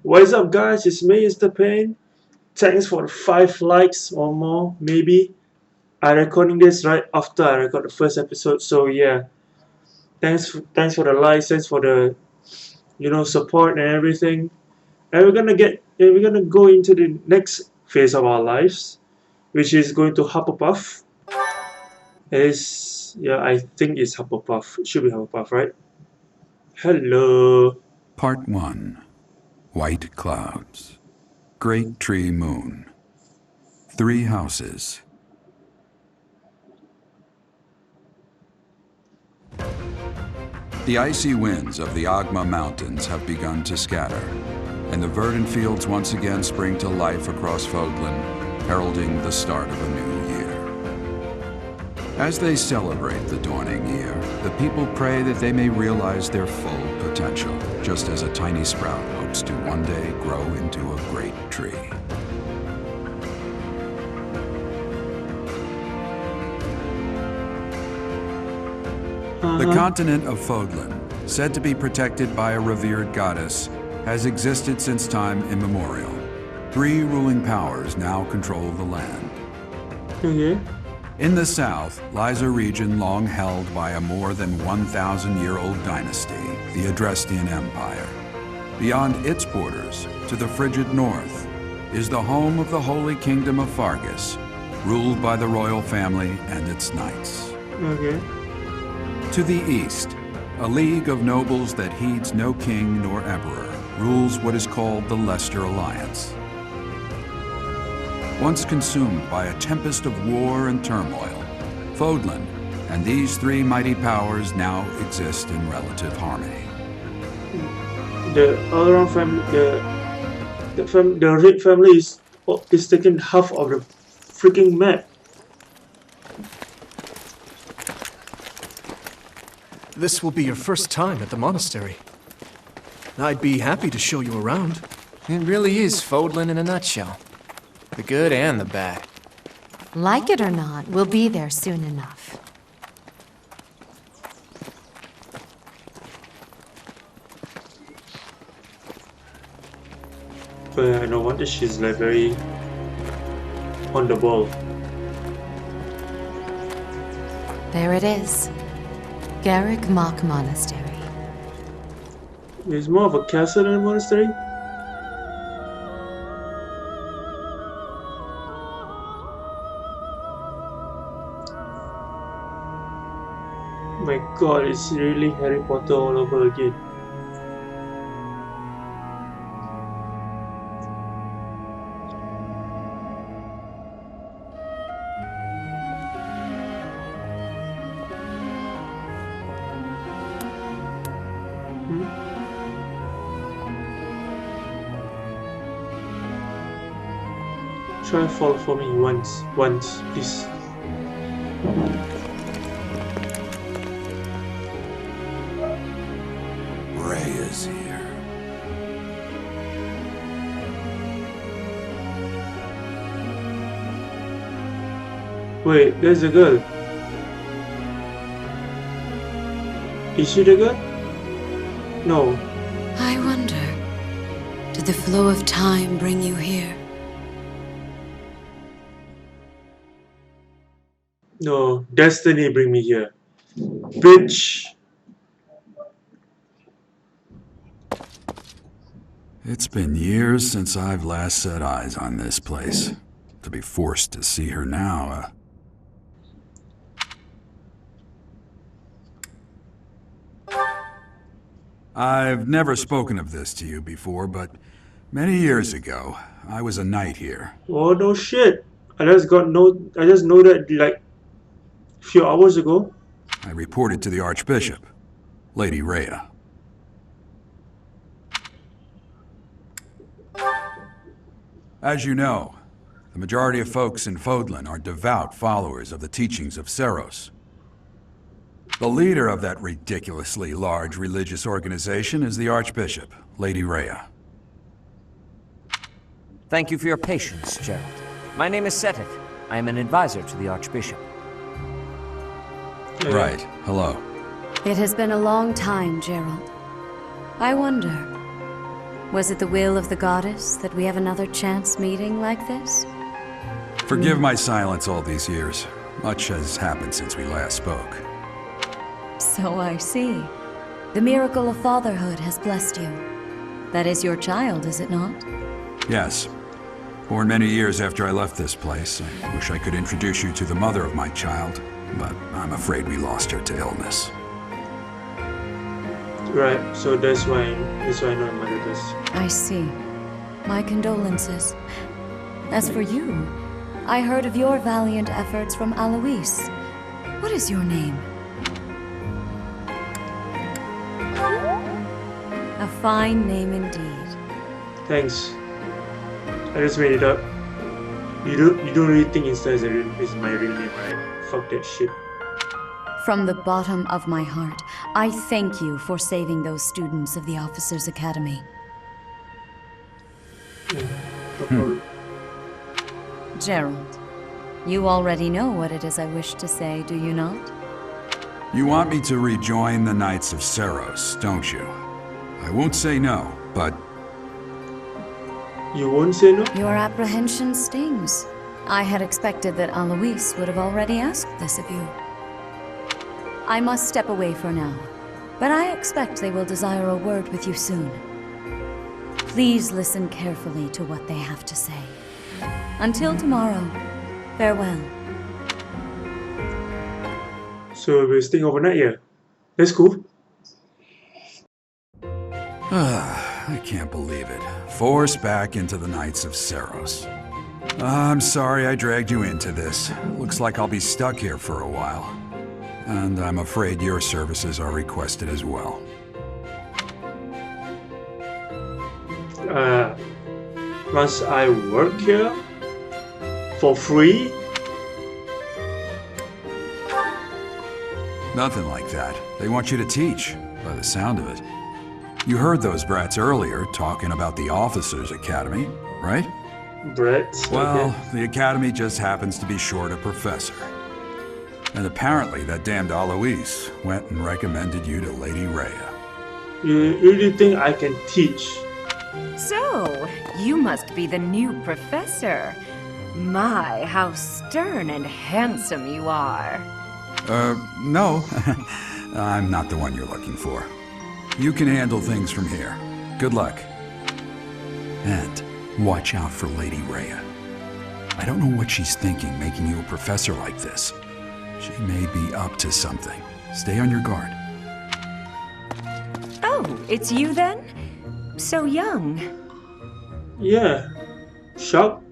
What is up, guys? It's me, it's the Pain. Thanks for the 5 likes or more, maybe. I'm recording this right after I record the first episode, so yeah. Thanks for the likes, thanks for the support and everything. And we're gonna go into the next phase of our lives, which is going to Hufflepuff. I think it's Hufflepuff. It should be Hufflepuff, right? Hello. Part 1. White Clouds. Great Tree Moon. 3 houses. The icy winds of the Agma Mountains have begun to scatter, and the verdant fields once again spring to life across Fodlan, heralding the start of a new year. As they celebrate the dawning year, the people pray that they may realize their full potential, just as a tiny sprout hopes to one day grow into a great tree. The continent of Fodlan, said to be protected by a revered goddess, has existed since time immemorial. 3 ruling powers now control the land. Okay. In the south lies a region long held by a more than 1,000-year-old dynasty, the Adrestian Empire. Beyond its borders, to the frigid north, is the home of the Holy Kingdom of Fargus, ruled by the royal family and its knights. Okay. To the east, a league of nobles that heeds no king nor emperor rules what is called the Leicester Alliance. Once consumed by a tempest of war and turmoil, Fodlan and these 3 mighty powers now exist in relative harmony. The all-around family, the Reed family is taking half of the freaking map. This will be your first time at the monastery. I'd be happy to show you around. It really is Fodlan in a nutshell. The good and the bad. Like it or not, we'll be there soon enough. But no wonder she's like very on the ball. There it is. Garrick Mock Monastery. It's more of a castle than a monastery. My god, it's really Harry Potter all over again. Try and fall for me once, please. Ray is here. Wait, there's a girl. Is she the girl? No. I wonder, did the flow of time bring you here? No, destiny bring me here. Bitch. It's been years since I've last set eyes on this place. To be forced to see her now, I've never spoken of this to you before, but many years ago, I was a knight here. Oh no shit. I just know that like a few hours ago. I reported to the Archbishop, Lady Rhea. As you know, the majority of folks in Fodlan are devout followers of the teachings of Seros. The leader of that ridiculously large religious organization is the Archbishop, Lady Rhea. Thank you for your patience, Gerald. My name is Setteth. I am an advisor to the Archbishop. Right. Hello. It has been a long time, Gerald. I wonder, Was it the will of the goddess that we have another chance meeting like this? Forgive my silence all these years. Much has happened since we last spoke. So I see. The miracle of fatherhood has blessed you. That is your child, is it not? Yes. Born many years after I left this place. I wish I could introduce you to the mother of my child, but I'm afraid we lost her to illness. Right, so that's why I know my mother. I see. My condolences. As for you, I heard of your valiant efforts from Alois. What is your name? A fine name indeed. Thanks. I just made it up. You don't really think Insta is my real name, right? Fuck that shit. From the bottom of my heart, I thank you for saving those students of the Officers' Academy. No problem. Gerald, you already know what it is I wish to say, do you not? You want me to rejoin the Knights of Seros, don't you? I won't say no, but You won't say no? Your apprehension stings. I had expected that Alois would have already asked this of you. I must step away for now, but I expect they will desire a word with you soon. Please listen carefully to what they have to say. Until tomorrow, farewell. So we're staying overnight here. That's cool. I can't believe it. Forced back into the Knights of Seros. I'm sorry I dragged you into this. Looks like I'll be stuck here for a while. And I'm afraid your services are requested as well. Must I work here? For free? Nothing like that. They want you to teach, by the sound of it. You heard those brats earlier talking about the Officers' Academy, right? Brett? Well, Okay. the Academy just happens to be short a professor. And apparently that damned Alois went and recommended you to Lady Rhea. You really think I can teach? So, you must be the new professor. My, how stern and handsome you are. No. I'm not the one you're looking for. You can handle things from here. Good luck. And watch out for Lady Rhea. I don't know what she's thinking making you a professor like this. She may be up to something. Stay on your guard. Oh, it's you then? So young. Yeah. Shock?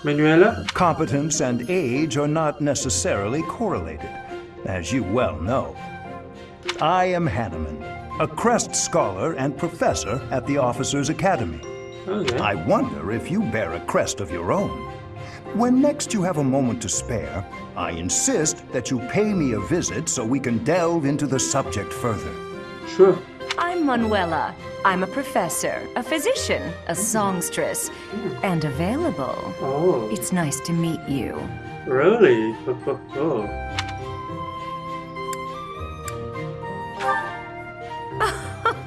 Manuela? Competence and age are not necessarily correlated, as you well know. I am Hanneman, a Crests scholar and professor at the Officers' Academy. Okay. I wonder if you bear a crest of your own. When next you have a moment to spare, I insist that you pay me a visit so we can delve into the subject further. Sure. I'm Manuela. I'm a professor, a physician, a songstress, and available. Oh, It's nice to meet you. really? Oh.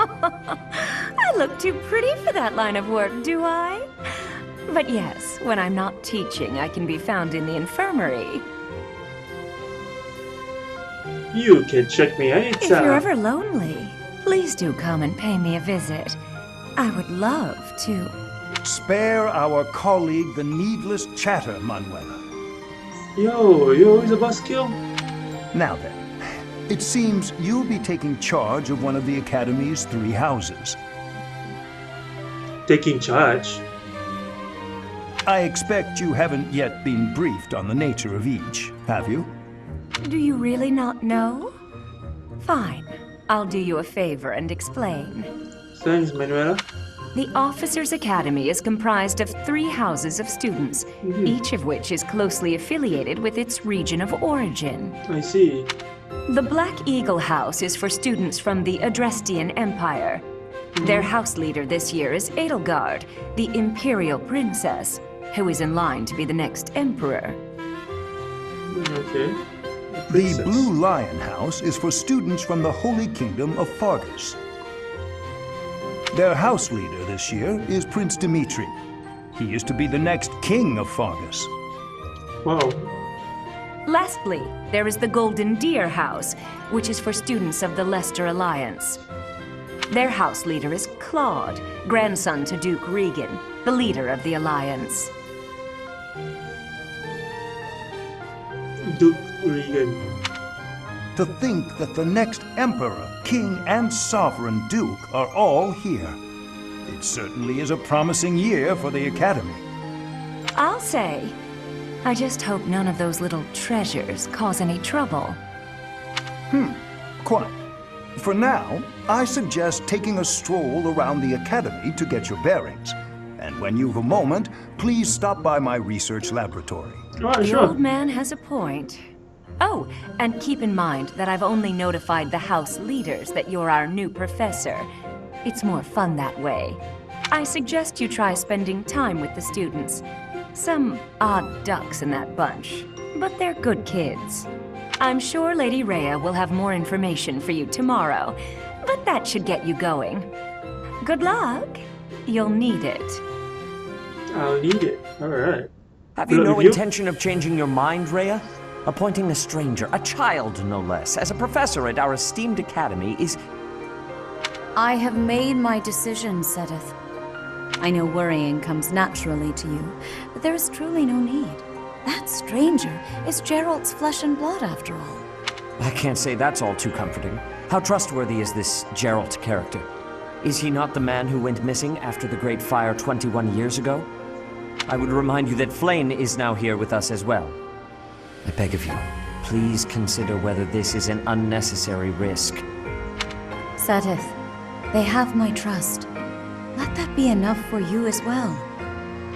I look too pretty for that line of work, do I? But yes, when I'm not teaching, I can be found in the infirmary. You can check me If anytime. you're ever lonely, please do come and pay me a visit. I would love to. Spare our colleague the needless chatter, Manuela. Yo, you always a buzzkill? Now then, it seems you'll be taking charge of one of the Academy's 3 houses. Taking charge? I expect you haven't yet been briefed on the nature of each, have you? Do you really not know? Fine. I'll do you a favor and explain. Thanks, Manuela. The Officers' Academy is comprised of 3 houses of students, each of which is closely affiliated with its region of origin. I see. The Black Eagle House is for students from the Adrestian Empire. Their house leader this year is Edelgard, the Imperial Princess, who is in line to be the next emperor. Okay. The Princess. Blue Lion House is for students from the Holy Kingdom of Fargus. Their house leader this year is Prince Dimitri. He is to be the next king of Fargus. Wow. Lastly, there is the Golden Deer House, which is for students of the Leicester Alliance. Their house leader is Claude, grandson to Duke Regan, the leader of the Alliance. Duke Regan. To think that the next emperor, king, and sovereign duke are all here. It certainly is a promising year for the Academy. I'll say, I just hope none of those little treasures cause any trouble. Quite. For now, I suggest taking a stroll around the Academy to get your bearings. And when you've a moment, please stop by my research laboratory. Alright, The sure. old man has a point. Oh, and keep in mind that I've only notified the house leaders that you're our new professor. It's more fun that way. I suggest you try spending time with the students. Some odd ducks in that bunch, but they're good kids. I'm sure Lady Rhea will have more information for you tomorrow, but that should get you going. Good luck. You'll need it. I'll need it. Alright. Have you Look, no if you- intention of changing your mind, Rhea? Appointing a stranger, a child no less, as a professor at our esteemed academy is... I have made my decision, Setteth. I know worrying comes naturally to you, but there is truly no need. That stranger is Geralt's flesh and blood, after all. I can't say that's all too comforting. How trustworthy is this Geralt character? Is he not the man who went missing after the Great Fire 21 years ago? I would remind you that Flame is now here with us as well. I beg of you, please consider whether this is an unnecessary risk. Setteth, they have my trust. Let that be enough for you as well.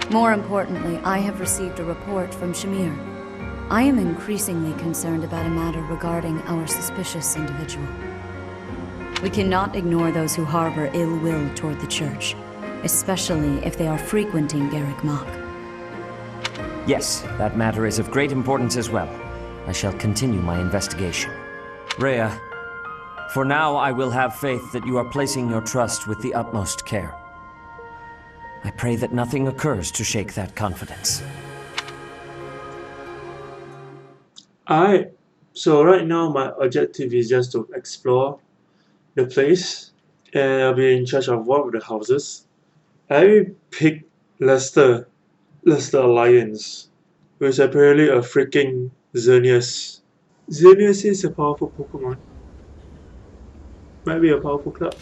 More importantly, I have received a report from Shamir. I am increasingly concerned about a matter regarding our suspicious individual. We cannot ignore those who harbor ill will toward the Church, especially if they are frequenting Garrick Mock. Yes, that matter is of great importance as well. I shall continue my investigation. Rhea, for now I will have faith that you are placing your trust with the utmost care. I pray that nothing occurs to shake that confidence. So right now my objective is just to explore the place, and I'll be in charge of one of the houses. I picked Leicester Alliance, which is apparently a freaking Xerneas. Xerneas is a powerful Pokemon. Might be a powerful club.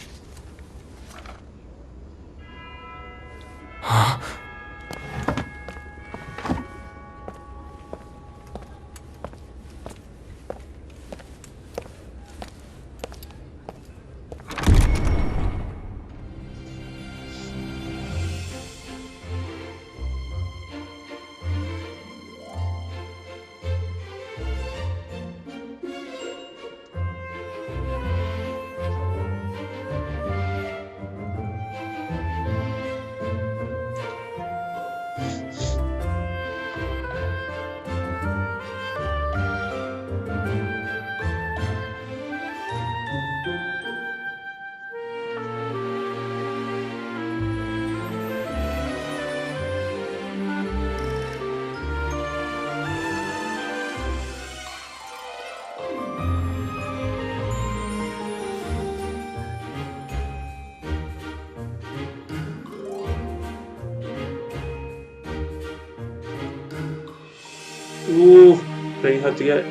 Ooh, very hard to get.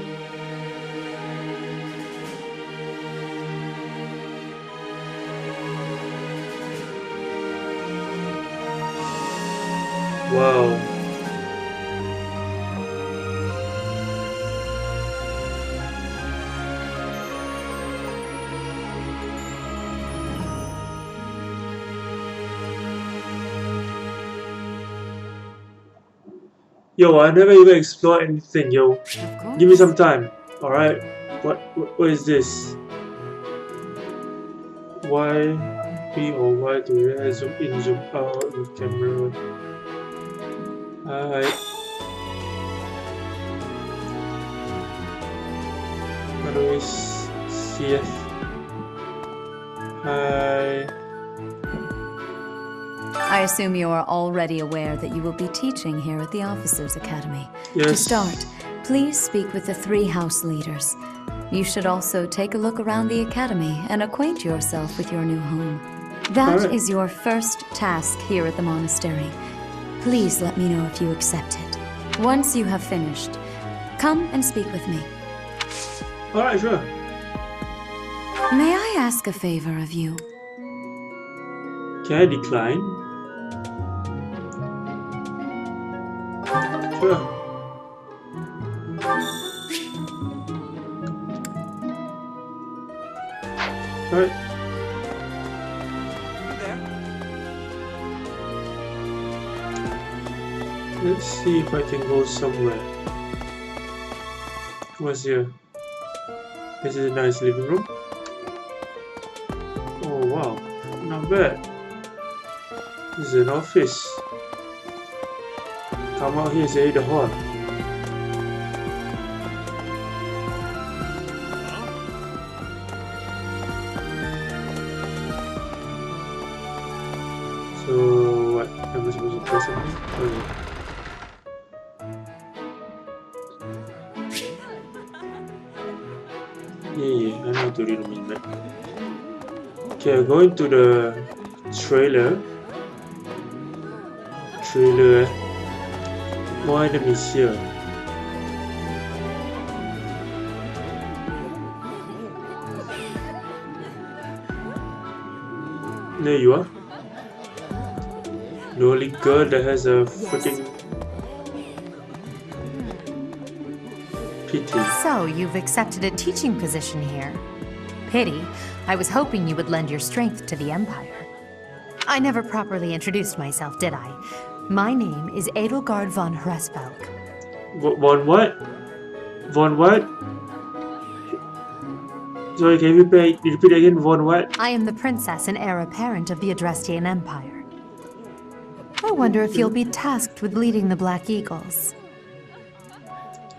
Wow. Yo, I never even explored anything, yo. Of course. Give me some time. Alright. What is this? Why P or Y do I zoom in, zoom out with camera? Alright. How do we see it? Hi. I assume you are already aware that you will be teaching here at the Officers' Academy. To Yes. start, please speak with the 3 house leaders. You should also take a look around the academy and acquaint yourself with your new home. That Alright. is your first task here at the monastery. Please let me know if you accept it. Once you have finished, come and speak with me. Alright, sure. May I ask a favor of you? Can I decline? Sure. Alright. Let's see if I can go somewhere. What's here? This is a nice living room. Oh wow, not bad. This is an office. Come out here, say the hall. So what? Am I supposed to press something? Okay. Yeah, I know how to read the map. Okay, I'm going to the trailer. More enemies here. There you are. The only girl that has a freaking pity. So, you've accepted a teaching position here. Pity. I was hoping you would lend your strength to the Empire. I never properly introduced myself, did I? My name is Edelgard von Hresvelk. Von what? Von what? Sorry, can you repeat again? Von what? I am the princess and heir apparent of the Adrestian Empire. I wonder if you'll be tasked with leading the Black Eagles.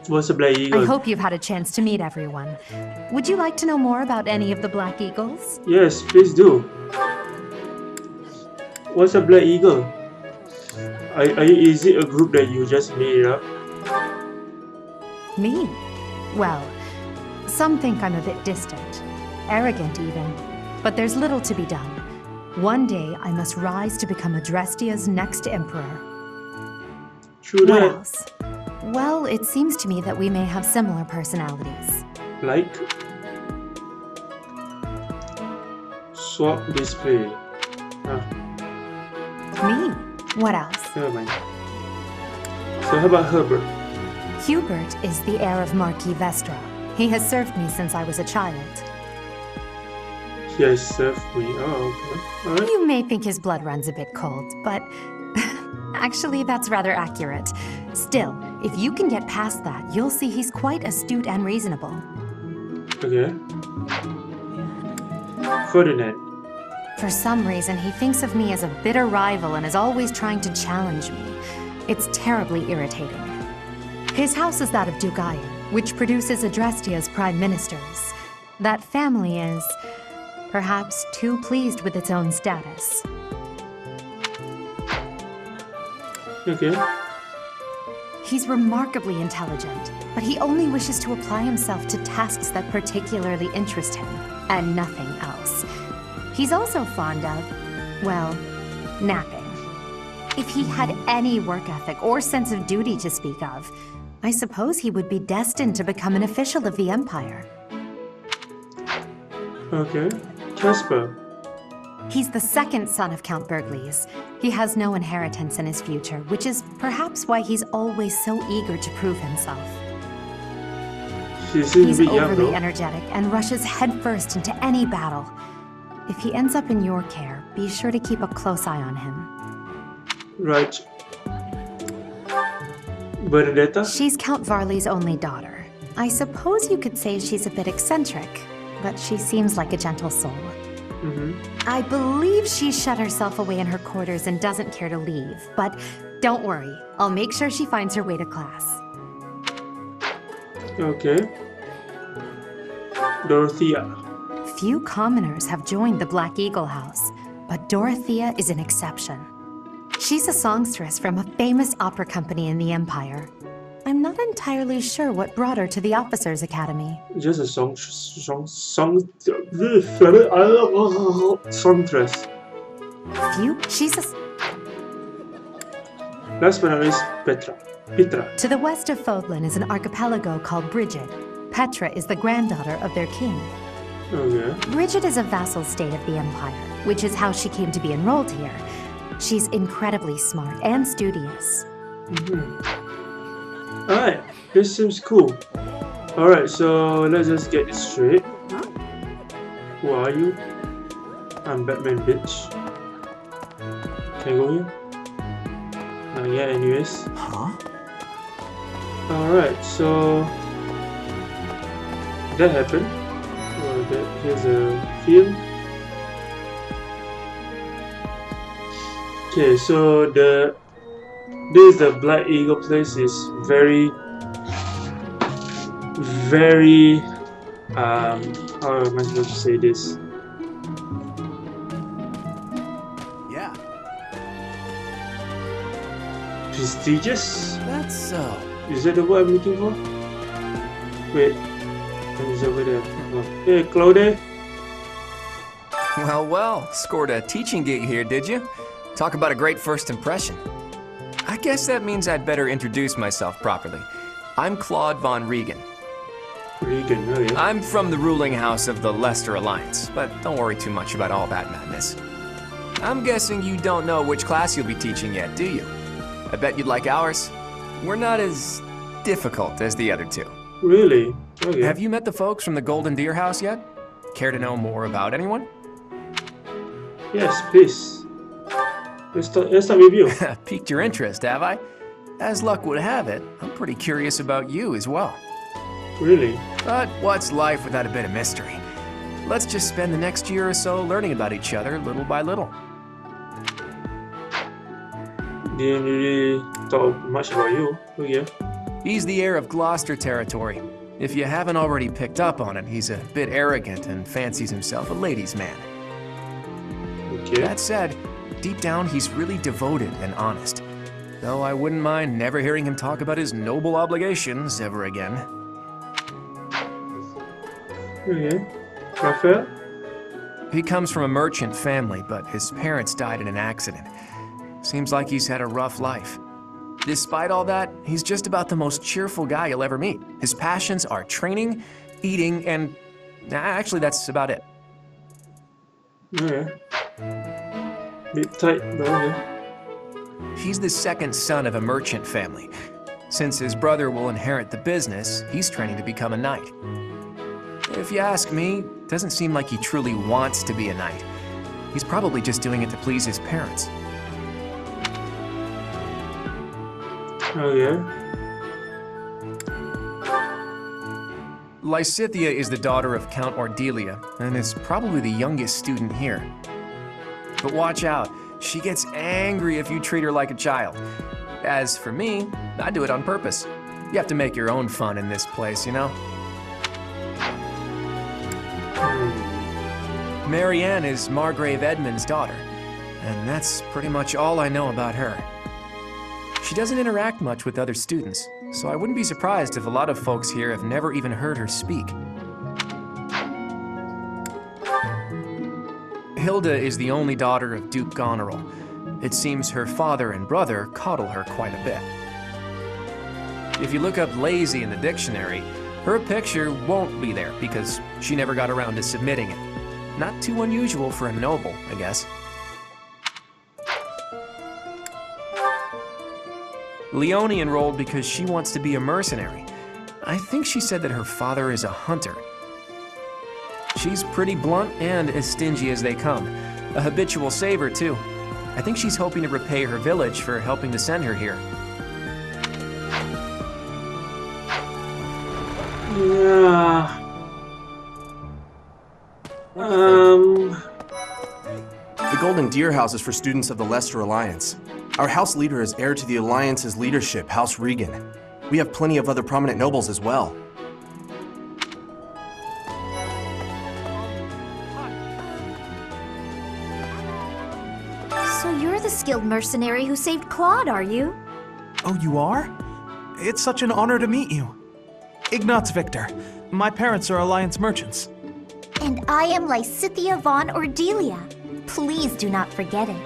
What's a Black Eagle? I hope you've had a chance to meet everyone. Would you like to know more about any of the Black Eagles? Yes, please do. What's a Black Eagle? Is it a group that you just made up? Me? Well, some think I'm a bit distant, arrogant even, but there's little to be done. One day I must rise to become Adrestia's next emperor. True What that. else? Well, it seems to me that we may have similar personalities. Like swap display. Me? What else? Never mind. So how about Herbert? Hubert is the heir of Marquis Vestra. He has served me since I was a child. He has served me. Oh, okay. Alright. You may think his blood runs a bit cold, but actually that's rather accurate. Still, if you can get past that, you'll see he's quite astute and reasonable. Okay. Ferdinand. For some reason, he thinks of me as a bitter rival and is always trying to challenge me. It's terribly irritating. His house is that of Duke Iron, which produces Adrestia's prime ministers. That family is perhaps too pleased with its own status. Okay. He's remarkably intelligent, but he only wishes to apply himself to tasks that particularly interest him, and nothing else. He's also fond of, well, napping. If he had any work ethic or sense of duty to speak of, I suppose he would be destined to become an official of the Empire. Okay. Casper. He's the second son of Count Bergliez. He has no inheritance in his future, which is perhaps why he's always so eager to prove himself. He seems He's a bit young, overly though. energetic and rushes headfirst into any battle. If he ends up in your care, be sure to keep a close eye on him. Right. Bernadetta? She's Count Varley's only daughter. I suppose you could say she's a bit eccentric, but she seems like a gentle soul. I believe she shut herself away in her quarters and doesn't care to leave, but don't worry, I'll make sure she finds her way to class. Okay. Dorothea. Few commoners have joined the Black Eagle House, but Dorothea is an exception. She's a songstress from a famous opera company in the Empire. I'm not entirely sure what brought her to the Officers' Academy. Just a songstress. She's a... Last but not least, Petra. To the west of Fodlan is an archipelago called Brigid. Petra is the granddaughter of their king. Oh yeah. Brigid is a vassal state of the Empire, which is how she came to be enrolled here. She's incredibly smart and studious. Alright, this seems cool. Alright, so let's just get this straight. Who are you? I'm Batman, bitch. Can I go here? Not yet, anyways. Huh? Alright, so that happened. Here's a field. Okay, so this is the Black Eagle place. Is very how am I supposed to say this? Yeah. Prestigious? That's so. Is that the word I'm looking for? Wait, it's over there. Oh. Hey, Claude. Well, scored a teaching gig here, did you? Talk about a great first impression. I guess that means I'd better introduce myself properly. I'm Claude von Regan. Regan, oh yeah. I'm from the ruling house of the Leicester Alliance, but don't worry too much about all that madness. I'm guessing you don't know which class you'll be teaching yet, do you? I bet you'd like ours. We're not as difficult as the other two. Really? Okay. Have you met the folks from the Golden Deer House yet? Care to know more about anyone? Yes, please. Let's start with you. Piqued your interest, have I? As luck would have it, I'm pretty curious about you as well. Really? But what's life without a bit of mystery? Let's just spend the next year or so learning about each other little by little. Didn't really talk much about you. Oh yeah. He's the heir of Gloucester territory. If you haven't already picked up on it, he's a bit arrogant and fancies himself a ladies' man. Okay. That said, deep down he's really devoted and honest. Though I wouldn't mind never hearing him talk about his noble obligations ever again. Okay. Raphael? He comes from a merchant family, but his parents died in an accident. Seems like he's had a rough life. Despite all that, he's just about the most cheerful guy you'll ever meet. His passions are training, eating, and actually that's about it. Okay. Bit tight, but okay. He's the second son of a merchant family. Since his brother will inherit the business, he's training to become a knight. If you ask me, doesn't seem like he truly wants to be a knight. He's probably just doing it to please his parents. Oh yeah. Lysithea is the daughter of Count Ordelia, and is probably the youngest student here. But watch out, she gets angry if you treat her like a child. As for me, I do it on purpose. You have to make your own fun in this place, you know? Marianne is Margrave Edmund's daughter, and that's pretty much all I know about her. She doesn't interact much with other students, so I wouldn't be surprised if a lot of folks here have never even heard her speak. Hilda is the only daughter of Duke Goneril. It seems her father and brother coddle her quite a bit. If you look up lazy in the dictionary, her picture won't be there because she never got around to submitting it. Not too unusual for a noble, I guess. Leonie enrolled because she wants to be a mercenary. I think she said that her father is a hunter. She's pretty blunt and as stingy as they come. A habitual saver, too. I think she's hoping to repay her village for helping to send her here. Yeah. The Golden Deer House is for students of the Leicester Alliance. Our house leader is heir to the Alliance's leadership, House Regan. We have plenty of other prominent nobles as well. So you're the skilled mercenary who saved Claude, are you? Oh, you are? It's such an honor to meet you. Ignatz Victor. My parents are Alliance merchants. And I am Lysithia von Ordelia. Please do not forget it.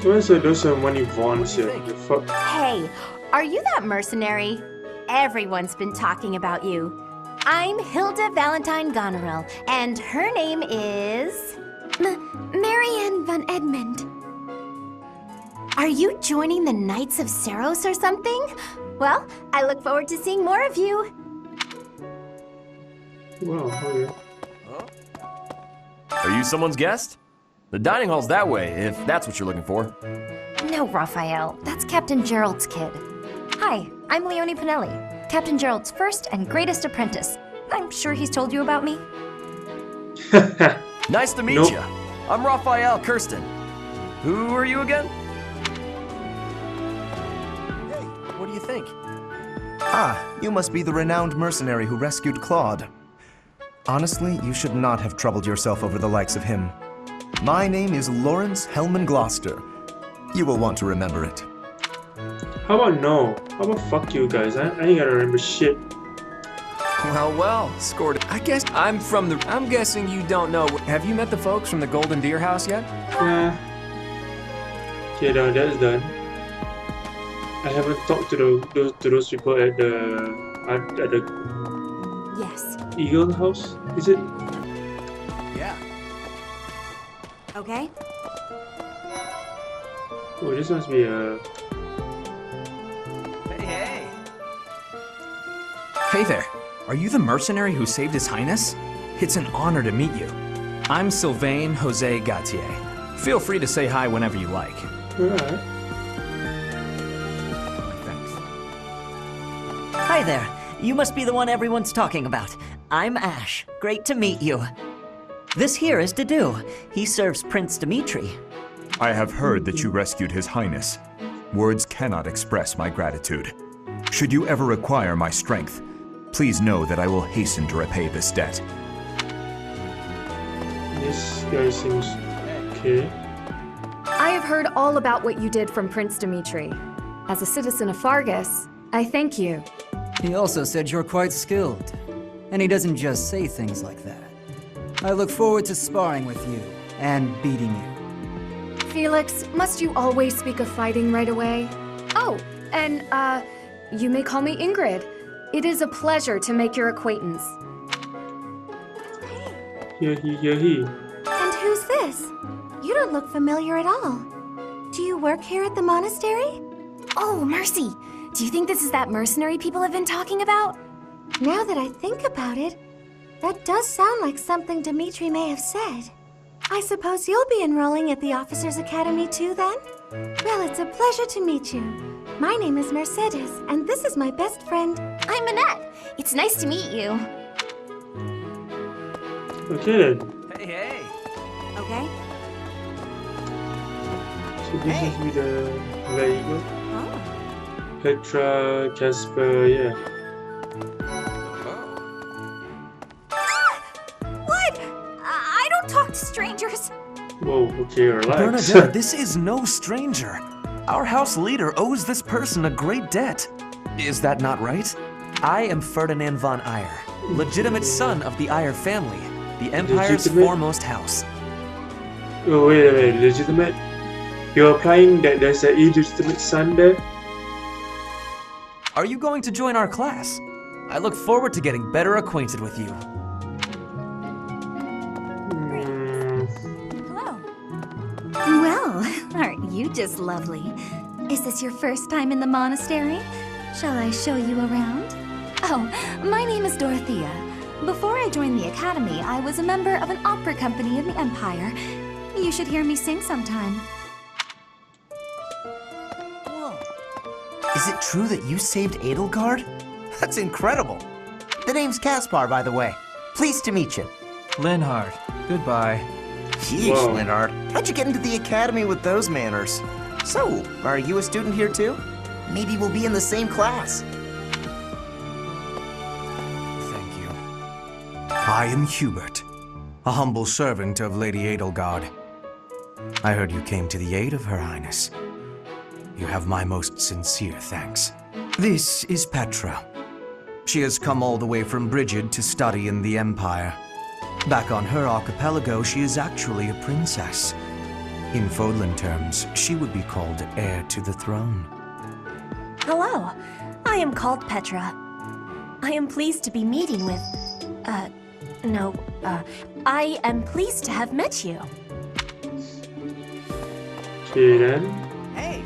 Where's those money Vons here? The fuck? Hey, are you that mercenary? Everyone's been talking about you. I'm Hilda Valentine Goneril, and her name is... Marianne von Edmund. Are you joining the Knights of Saros or something? Well, I look forward to seeing more of you. Wow, oh yeah. Are you someone's guest? The dining hall's that way, if that's what you're looking for. No, Raphael. That's Captain Gerald's kid. Hi, I'm Leonie Pinelli, Captain Gerald's first and greatest apprentice. I'm sure he's told you about me. Nice to meet you. I'm Raphael Kirsten. Who are you again? Hey, what do you think? Ah, you must be the renowned mercenary who rescued Claude. Honestly, you should not have troubled yourself over the likes of him. My name is Lawrence Hellman Gloucester. You will want to remember it. How about no? How about fuck you guys? I ain't gotta remember shit. Well, scored. I guess I'm guessing you don't know. Have you met the folks from the Golden Deer House yet? Yeah. Okay, now that's done. I haven't talked to those people at the Yes. Eagle House. Is it? Yeah. Okay. Oh, this must be a. Hey. Hey there. Are you the mercenary who saved His Highness? It's an honor to meet you. I'm Sylvain Jose Gautier. Feel free to say hi whenever you like. Alright. Thanks. Hi there. You must be the one everyone's talking about. I'm Ash. Great to meet you. This here is Dedu. He serves Prince Dimitri. I have heard that you rescued His Highness. Words cannot express my gratitude. Should you ever require my strength, please know that I will hasten to repay this debt. This guy seems okay. I have heard all about what you did from Prince Dimitri. As a citizen of Fargus, I thank you. He also said you're quite skilled. And he doesn't just say things like that. I look forward to sparring with you and beating you. Felix, must you always speak of fighting right away? Oh, and, you may call me Ingrid. It is a pleasure to make your acquaintance. Here he. And who's this? You don't look familiar at all. Do you work here at the monastery? Oh, mercy! Do you think this is that mercenary people have been talking about? Now that I think about it, that does sound like something Dimitri may have said. I suppose you'll be enrolling at the Officers' Academy too, then? Well, it's a pleasure to meet you. My name is Mercedes, and this is my best friend. I'm Annette. It's nice to meet you. Okay then. Hey. Okay. So this must be the Eagle. Oh. Petra, Casper, yeah. What? I don't talk to strangers. Whoa, okay, relax. Bernadette, this is no stranger. Our house leader owes this person a great debt. Is that not right? I am Ferdinand von Eyre, legitimate son of the Eyre family, the Empire's Legitimate? foremost house. Oh, wait a minute, legitimate? You're implying that there's an illegitimate son there? Are you going to join our class? I look forward to getting better acquainted with you. Hello. Well, aren't you just lovely? Is this your first time in the monastery? Shall I show you around? Oh, my name is Dorothea. Before I joined the academy, I was a member of an opera company in the Empire. You should hear me sing sometime. Whoa. Is it true that you saved Edelgard? That's incredible. The name's Caspar, by the way. Pleased to meet you. Linhard, goodbye. Yeesh, Whoa. Linhard. How'd you get into the academy with those manners? So, are you a student here too? Maybe we'll be in the same class. Thank you. I am Hubert, a humble servant of Lady Edelgard. I heard you came to the aid of Her Highness. You have my most sincere thanks. This is Petra. She has come all the way from Brigid to study in the Empire. Back on her archipelago, she is actually a princess. In Fodlan terms, she would be called heir to the throne. Hello, I am called Petra. I am pleased to be meeting with... I am pleased to have met you. Okay then. Hey!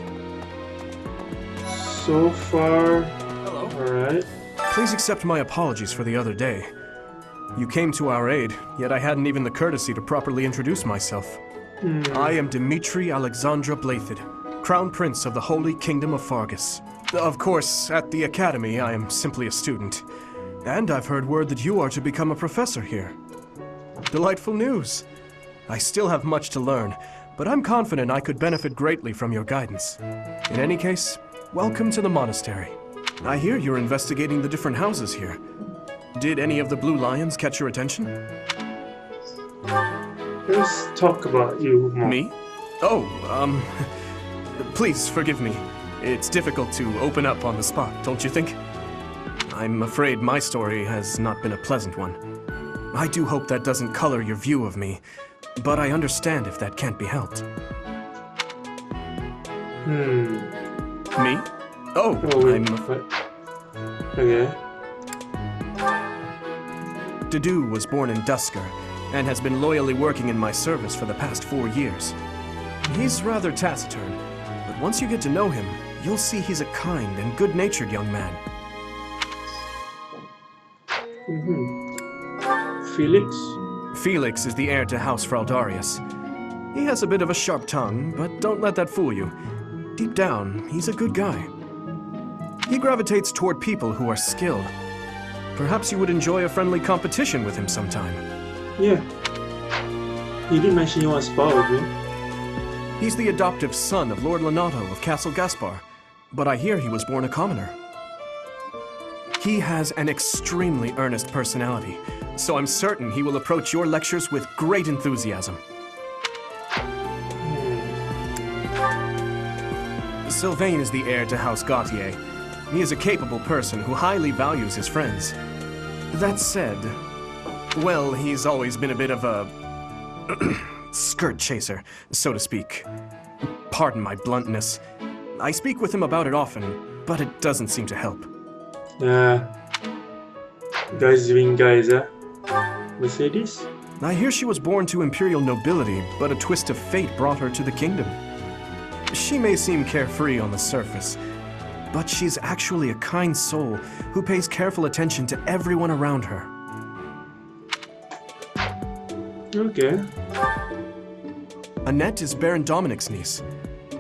So far... Hello. Alright. Please accept my apologies for the other day. You came to our aid, yet I hadn't even the courtesy to properly introduce myself. I am Dimitri Alexandra Blathid, Crown Prince of the Holy Kingdom of Fargus. Of course, at the Academy, I am simply a student. And I've heard word that you are to become a professor here. Delightful news. I still have much to learn, but I'm confident I could benefit greatly from your guidance. In any case, welcome to the monastery. I hear you're investigating the different houses here. Did any of the Blue Lions catch your attention? Let's talk about you more. Me? Oh, please forgive me. It's difficult to open up on the spot, don't you think? I'm afraid my story has not been a pleasant one. I do hope that doesn't color your view of me, but I understand if that can't be helped. Me? Oh, I'm afraid. Okay. Dedu was born in Dusker, and has been loyally working in my service for the past 4 years. He's rather taciturn, but once you get to know him, you'll see he's a kind and good-natured young man. Felix? Felix is the heir to House Fraldarius. He has a bit of a sharp tongue, but don't let that fool you. Deep down, he's a good guy. He gravitates toward people who are skilled. Perhaps you would enjoy a friendly competition with him sometime. Yeah. He did mention he wants to spar with me. He's the adoptive son of Lord Lenato of Castle Gaspar, but I hear he was born a commoner. He has an extremely earnest personality, so I'm certain he will approach your lectures with great enthusiasm. Sylvain is the heir to House Gautier. He is a capable person who highly values his friends. That said, well, he's always been a bit of a skirt chaser, so to speak. Pardon my bluntness. I speak with him about it often, but it doesn't seem to help. Guys doing guys, Mercedes? I hear she was born to imperial nobility, but a twist of fate brought her to the kingdom. She may seem carefree on the surface, but she's actually a kind soul who pays careful attention to everyone around her. Okay. Annette is Baron Dominic's niece.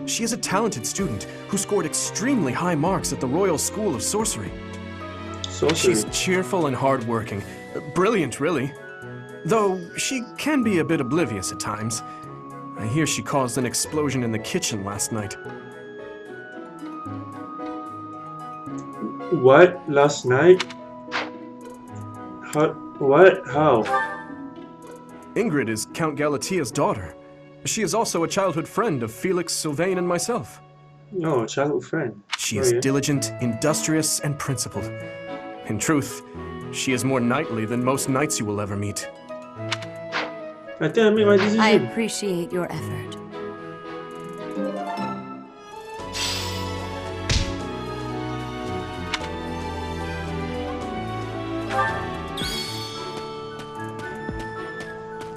She is a talented student who scored extremely high marks at the Royal School of Sorcery. She's cheerful and hardworking. Brilliant, really. Though she can be a bit oblivious at times. I hear she caused an explosion in the kitchen last night. What? Last night? How? What? How? Ingrid is Count Galatia's daughter. She is also a childhood friend of Felix, Sylvain, and myself. No, childhood friend. She is diligent, industrious, and principled. In truth, she is more knightly than most knights you will ever meet. I think I made my decision. I appreciate your effort.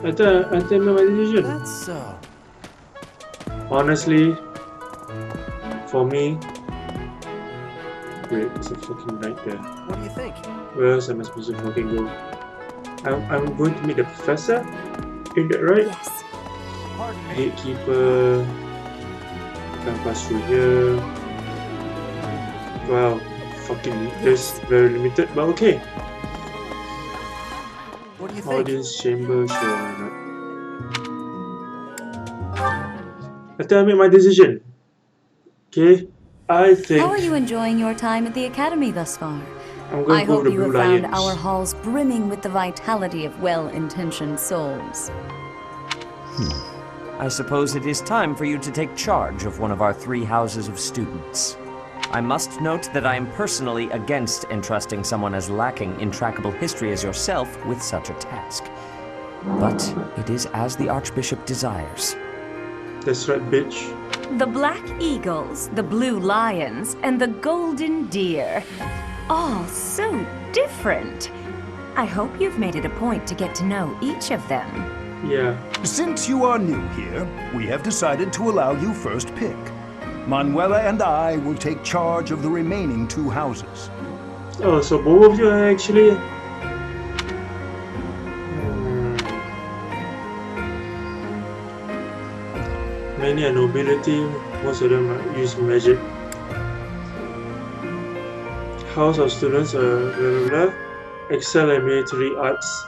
I think I made my decision. That's so. Honestly, for me, wait, there's a fucking knight there. What do you think? Where else am I supposed to fucking go? I'm going to meet the professor. Ain't that right? Yes. Gatekeeper. Can't pass through here. Wow, fucking there's very limited, but okay. What do you think? Audience chamber, sure, why not? I think I made my decision. Okay, I think How are you enjoying your time at the Academy thus far? I'm going I to go hope with the you have Blue found Lions. our halls brimming with the vitality of well-intentioned souls. I suppose it is time for you to take charge of one of our 3 houses of students. I must note that I am personally against entrusting someone as lacking in trackable history as yourself with such a task. But it is as the Archbishop desires. That's right, bitch. The Black Eagles, the Blue Lions, and the Golden Deer. All so different. I hope you've made it a point to get to know each of them. Yeah. Since you are new here, we have decided to allow you first pick. Manuela and I will take charge of the remaining 2 houses. Oh, so both of you are actually... Many are nobility, most of them use magic. House of students are blah blah blah. Excel in military arts.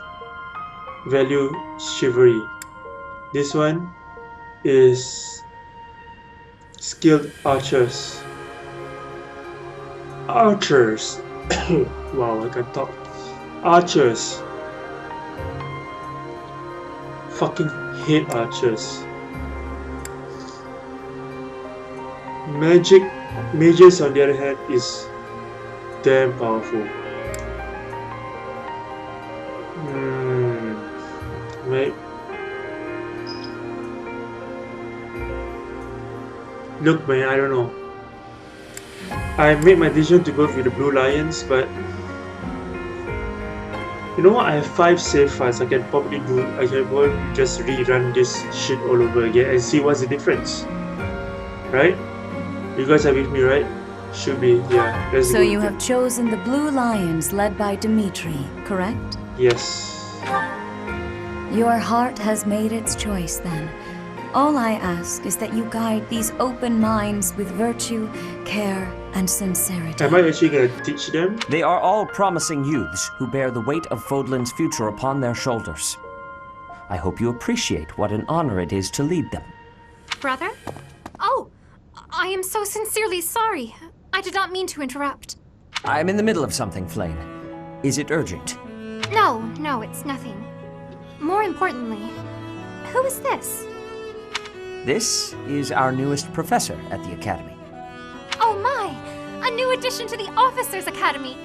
Value chivalry. This one is skilled archers. Archers. Wow, I can talk. Archers. Fucking hate archers. Mages on the other hand is damn powerful. Right. Look man, I don't know. I made my decision to go with the Blue Lions, but you know what? I have 5 save files. I can probably just rerun this shit all over again and see what's the difference. Right? You guys are with me, right? Should be, yeah. So you have chosen the Blue Lions led by Dimitri, correct? Yes. Your heart has made its choice then. All I ask is that you guide these open minds with virtue, care, and sincerity. Am I actually gonna teach them? They are all promising youths who bear the weight of Fodlan's future upon their shoulders. I hope you appreciate what an honor it is to lead them. Brother? Oh, I am so sincerely sorry. I did not mean to interrupt. I'm in the middle of something, Flame. Is it urgent? No, it's nothing. More importantly, who is this? This is our newest professor at the Academy. Oh my! A new addition to the Officers' Academy!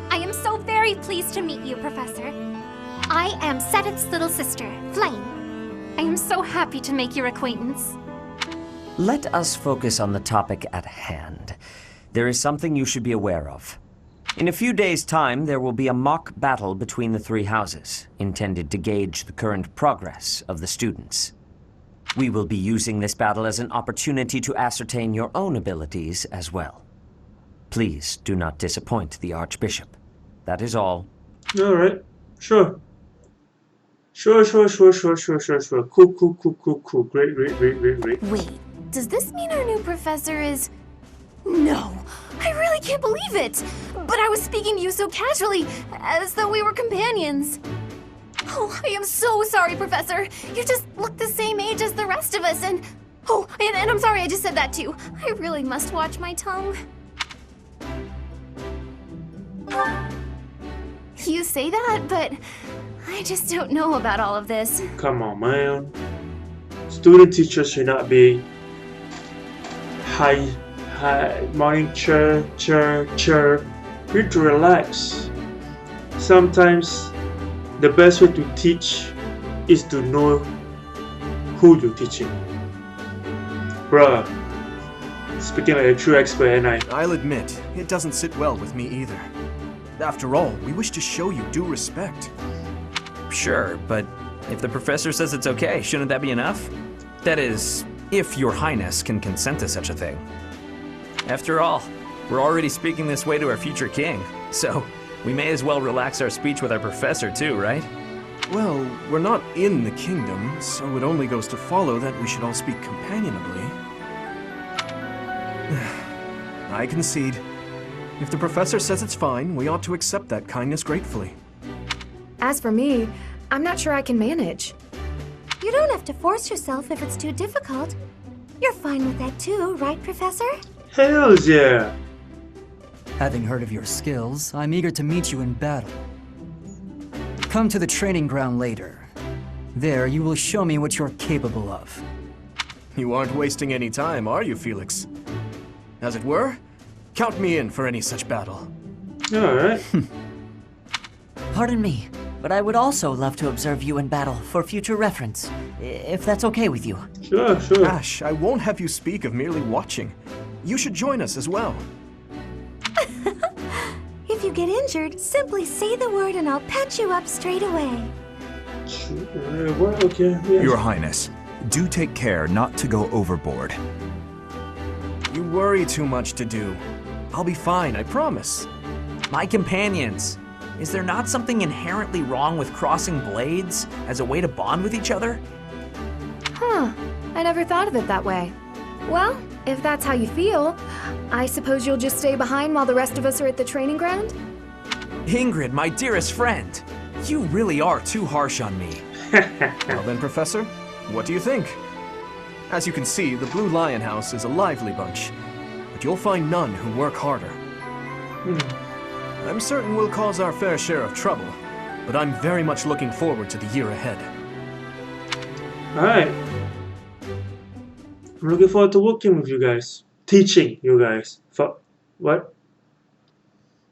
I am so very pleased to meet you, Professor. I am Setteth's little sister, Flame. I am so happy to make your acquaintance. Let us focus on the topic at hand. There is something you should be aware of. In a few days' time, there will be a mock battle between the 3 houses, intended to gauge the current progress of the students. We will be using this battle as an opportunity to ascertain your own abilities as well. Please do not disappoint the Archbishop. That is all. Alright, sure. Sure. Cool. Great. Wait, does this mean our new professor is... No, I really can't believe it! But I was speaking to you so casually, as though we were companions. Oh, I am so sorry, Professor. You just look the same age as the rest of us, and... Oh, and I'm sorry I just said that too. I really must watch my tongue. You say that, but I just don't know about all of this. Come on, man. Student teachers should not be high morning chir. We need to relax. Sometimes the best way to teach is to know who you're teaching. Bruh, speaking like a true expert, and I'll admit, it doesn't sit well with me either. After all, we wish to show you due respect. Sure, but if the professor says it's okay, shouldn't that be enough? That is, if your highness can consent to such a thing. After all, we're already speaking this way to our future king, so we may as well relax our speech with our professor too, right? Well, we're not in the kingdom, so it only goes to follow that we should all speak companionably. I concede. If the professor says it's fine, we ought to accept that kindness gratefully. As for me, I'm not sure I can manage. You don't have to force yourself if it's too difficult. You're fine with that too, right, Professor? Hells yeah! Having heard of your skills, I'm eager to meet you in battle. Come to the training ground later. There, you will show me what you're capable of. You aren't wasting any time, are you, Felix? As it were, count me in for any such battle. Alright. Pardon me, but I would also love to observe you in battle for future reference, if that's okay with you. Sure, sure. Ash, I won't have you speak of merely watching. You should join us as well. If you get injured, simply say the word and I'll patch you up straight away. Well, okay. Yes. Your Highness, do take care not to go overboard. You worry too much to do. I'll be fine, I promise. My companions, is there not something inherently wrong with crossing blades as a way to bond with each other? Huh. I never thought of it that way. Well, if that's how you feel, I suppose you'll just stay behind while the rest of us are at the training ground? Ingrid, my dearest friend, you really are too harsh on me. Well then, Professor, what do you think? As you can see, the Blue Lion House is a lively bunch, but you'll find none who work harder. I'm certain we'll cause our fair share of trouble, but I'm very much looking forward to the year ahead. Alright. I'm looking forward to working with you guys. Teaching you guys. For what?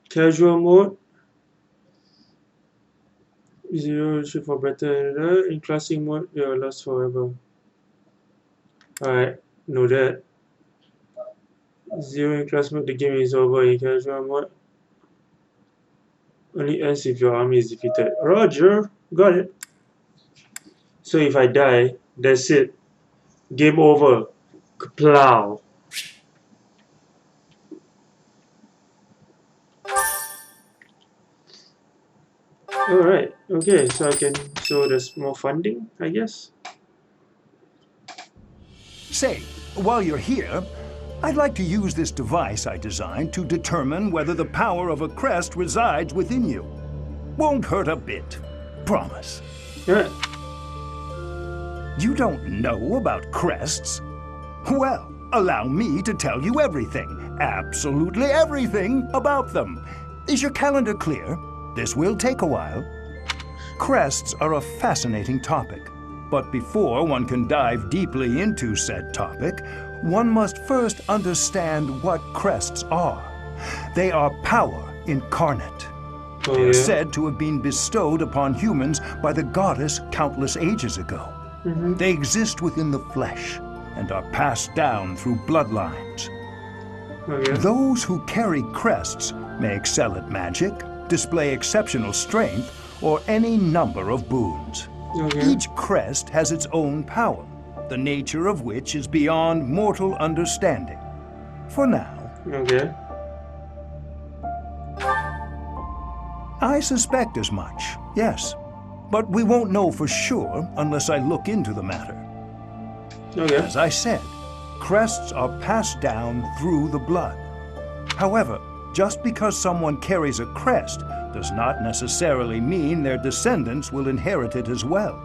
Casual mode. 0 issue for better. In classic mode, you're lost forever. Alright, know that. 0 in class mode, the game is over. In casual mode, only ends if your army is defeated. Roger, got it. So if I die, that's it. Game over. Plow. Alright, okay, so there's more funding, I guess. Say, while you're here, I'd like to use this device I designed to determine whether the power of a crest resides within you. Won't hurt a bit. Promise. Yeah. You don't know about crests? Well, allow me to tell you everything, absolutely everything about them. Is your calendar clear? This will take a while. Crests are a fascinating topic, but before one can dive deeply into said topic, one must first understand what crests are. They are power incarnate. They are said to have been bestowed upon humans by the goddess countless ages ago. They exist within the flesh and are passed down through bloodlines. Those who carry crests may excel at magic, display exceptional strength, or any number of boons. Each crest has its own power, the nature of which is beyond mortal understanding. For now. I suspect as much, yes. But we won't know for sure unless I look into the matter. As I said, crests are passed down through the blood. However, just because someone carries a crest does not necessarily mean their descendants will inherit it as well.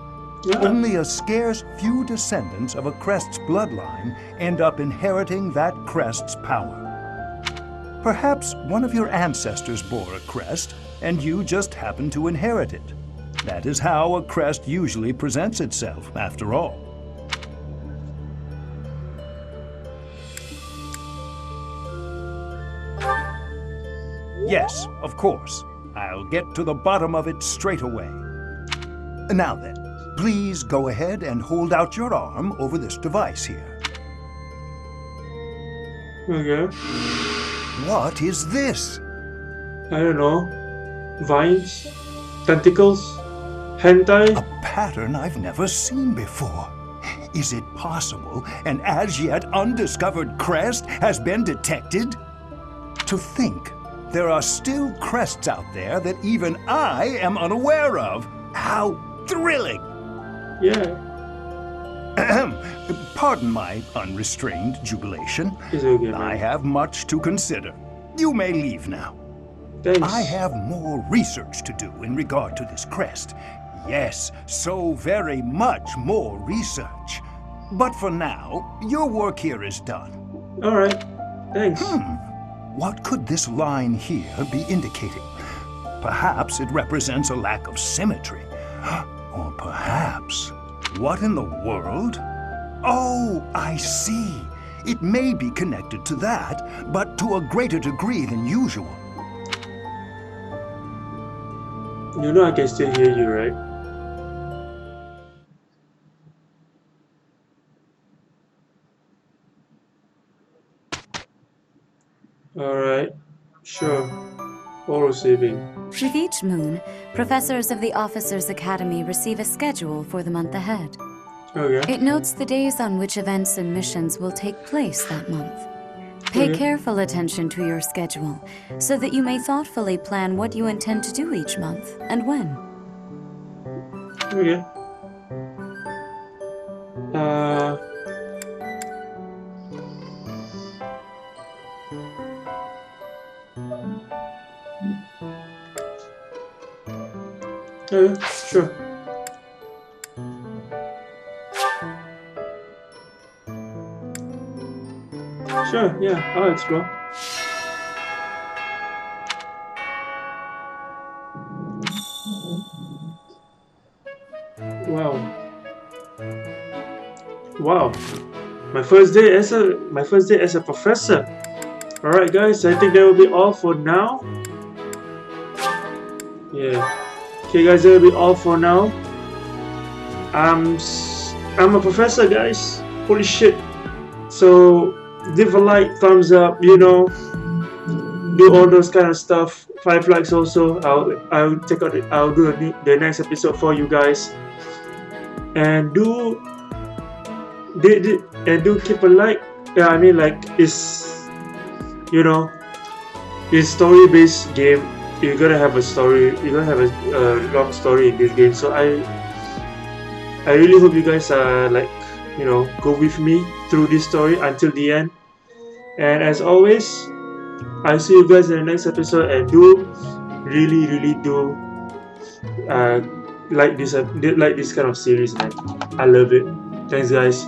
Only a scarce few descendants of a crest's bloodline end up inheriting that crest's power. Perhaps one of your ancestors bore a crest, and you just happen to inherit it. That is how a crest usually presents itself, after all. Yes, of course. I'll get to the bottom of it straight away. Now then, please go ahead and hold out your arm over this device here. What is this? I don't know. Vines? Tentacles? Hentai? A pattern I've never seen before. Is it possible an as yet undiscovered crest has been detected? To think there are still crests out there that even I am unaware of. How thrilling! Pardon my unrestrained jubilation. I have much to consider. You may leave now. I have more research to do in regard to this crest. Yes, so very much more research. But for now, your work here is done. All right, thanks. What could this line here be indicating? Perhaps it represents a lack of symmetry. Or perhaps, what in the world? Oh, I see. It may be connected to that, but to a greater degree than usual. You know I can still hear you, right? Alright, sure. Auto saving. With each moon, professors of the Officers' Academy receive a schedule for the month ahead. Okay. It notes the days on which events and missions will take place that month. Pay careful attention to your schedule, so that you may thoughtfully plan what you intend to do each month and when. Okay. Sure. Sure, yeah, I'll explore. Wow. Wow. My first day as a professor. Alright guys, I think that will be all for now. Yeah. Okay guys, that will be all for now. I'm a professor, guys. Holy shit. So leave a like, thumbs up, you know, do all those kind of stuff. 5 likes also. I'll do the next episode for you guys. And do keep a like. Yeah, I mean, like, it's, you know, it's story-based game. You're gonna have a story. You're gonna have a long story in this game. So I really hope you guys are like, you know, go with me through this story until the end. And as always, I'll see you guys in the next episode. And do really do like this kind of series, man. I love it. Thanks, guys.